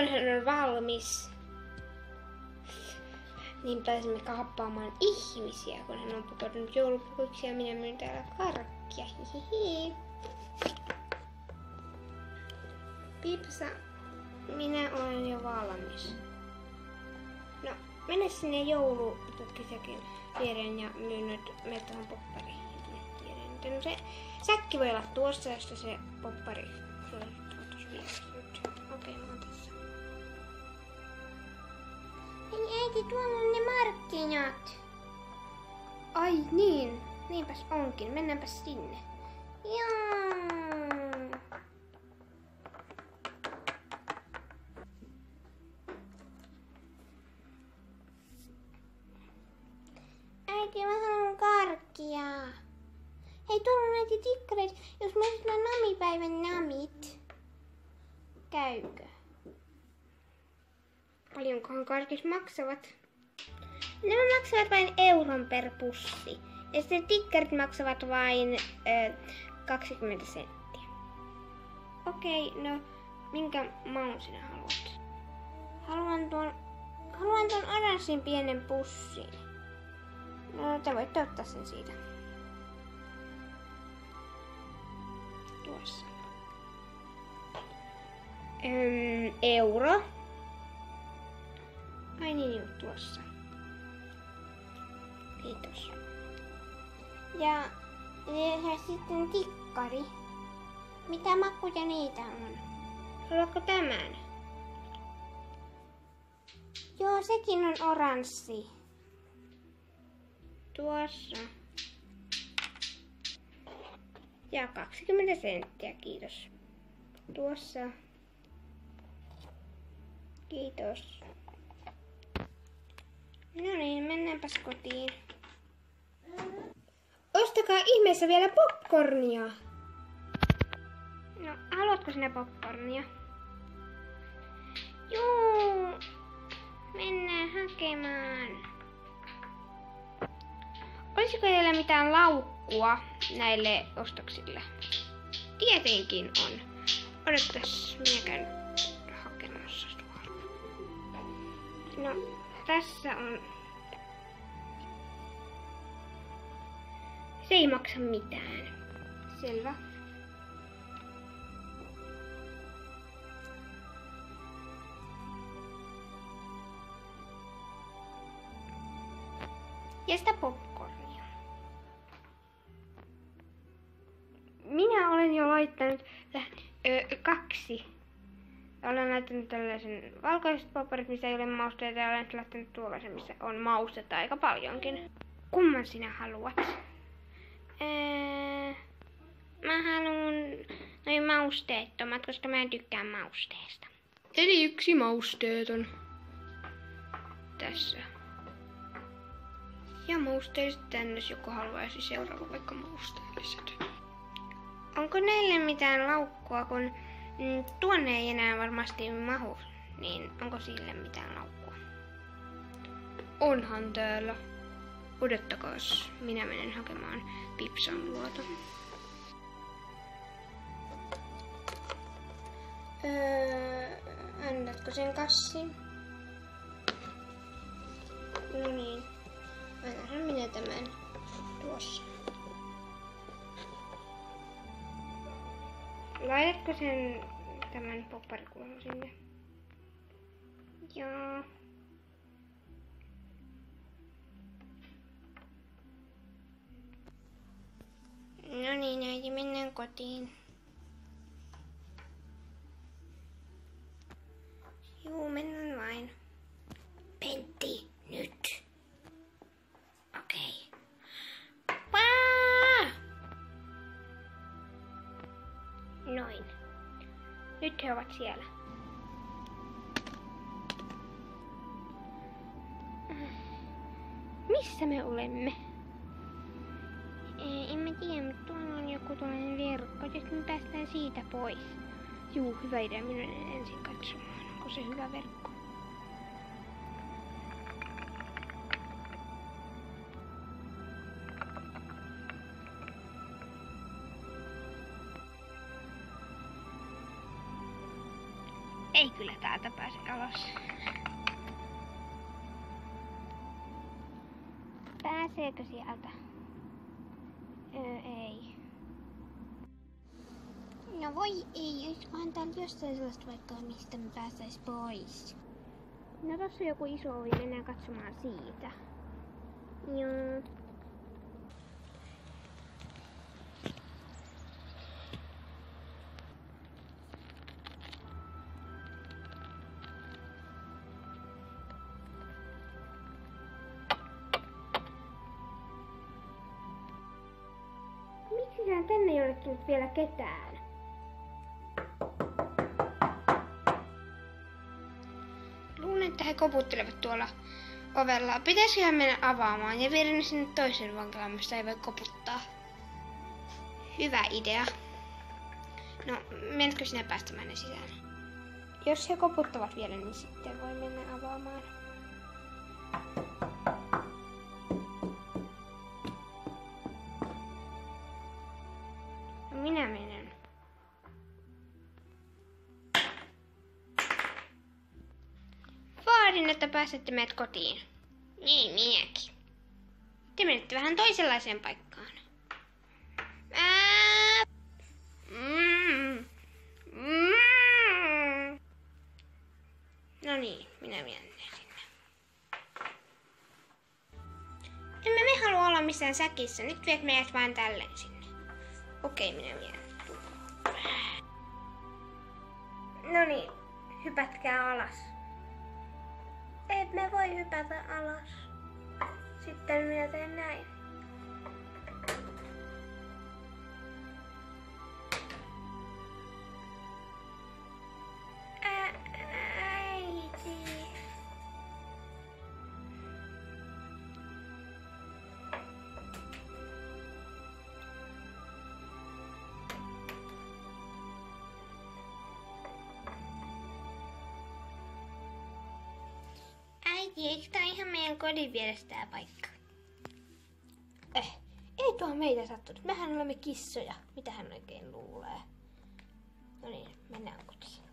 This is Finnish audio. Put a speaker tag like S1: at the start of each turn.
S1: Milloin hän on valmis? Niin pääsemme kaappaamaan ihmisiä, kun hän on pukeutunut joulupukuiksi ja minä myyn täällä karkkia. Hihihi. Pipsa, minä olen jo valmis. No, mene sinne joulupukkisäkin viereen ja myy nyt meitä tuohon poppariin. No se säkki voi olla tuossa, josta se poppari sulle tuossa vieressä nyt. Okei, mä oon tässä. Hei äiti, tuolla on ne markkinat. Ai niin, niinpäs onkin. Mennäänpäs sinne. Joo. Äiti, mä haluan karkkia. Hei, tuolla on näitä tikkareita, jos mä oon namipäivän namit. Käykö? Paljonkohan karkit maksavat? Nämä maksavat vain euron per pussi. Ja sitten tikkarit maksavat vain 20 senttiä. Okei, no minkä maun sinä haluat? Haluan tuon oranssin pienen pussin. No, te voitte ottaa sen siitä. Tuossa. Euro. Ai niin, tuossa. Kiitos. Ja sitten tikkari. Mitä makuja niitä on? Haluatko tämän? Joo, sekin on oranssi. Tuossa. Ja 20 senttiä, kiitos. Tuossa. Kiitos. No niin, mennäänpäs kotiin. Ostakaa ihmeessä vielä popcornia. No, haluatko sinä popcornia? Joo, mennään hakemaan. Olisiko teillä mitään laukkua näille ostoksille? Tietenkin on. Odotas, minä käyn hakemassa tuolla. No, tässä on. Se ei maksa mitään. Selvä. Ja sitä popcornia. Minä olen jo laittanut 2. Olen laittanut tällaisen valkoiset popparit, missä ei ole mausteita, ja olen laittanut tuollaisen, missä on maustetta aika paljonkin. Kumman sinä haluat? Mä haluan noin mausteettomat, koska mä en tykkää mausteesta. Eli 1 mausteeton. Tässä. Ja mausteelliset tänne, jos joku haluaisi seuraava vaikka mausteelliset. Onko näille mitään laukkua, kun tuonne ei enää varmasti mahu, niin onko sille mitään laukkua? Onhan täällä. Odottakaas, minä menen hakemaan Pipsan luota. Annatko sen kassin? No niin, annahan minä tämän tuossa. Laitatko sen tämän popparikulun sinne? Joo. No niin, äiti, mennään kotiin. Juu, mennään vain. Pentti, nyt. Okei. Paa! Noin. Nyt he ovat siellä. Missä me olemme? En mä tiedä, mutta tuolla on joku tuollainen verkko, jos me päästään siitä pois. Juu, hyvä idea. Minä menen ensin katsomaan, onko se hyvä verkko. Ei kyllä täältä pääse alas. Pääseekö sieltä? Ei. No voi ei, olisikohan täällä jossain sellaista paikkaa, mistä me päästäis pois. No tossa on joku iso ovi, mennään katsomaan siitä. Joo. Miksi tänne ei ole tullut vielä ketään? Luulen, että he koputtelevat tuolla ovella. Pitäisiköhän mennä avaamaan ja viedä ne sinne toiseen vankilaan, mistä ei voi koputtaa. Hyvä idea. No, menetkö sinä päästämään ne sisään? Jos he koputtavat vielä, niin sitten voi mennä avaamaan. Minä menen. Vaadin, että pääsette meidät kotiin. Niin, minäkin. Te menette vähän toisenlaiseen paikkaan. No niin, minä menen sinne. Emme me halua olla missään säkissä. Nyt viet meidät vain tälleen sinne. Okei, minä menen. No niin, hypätkää alas. Emme voi hypätä alas. Sitten minä teen näin. Äiti. Äiti, eikö tää ihan meidän kodin vieressä tää paikka? Ei tuohon meitä sattunut. Mehän olemme kissoja. Mitä hän oikein luulee? No niin, mennään kotiin.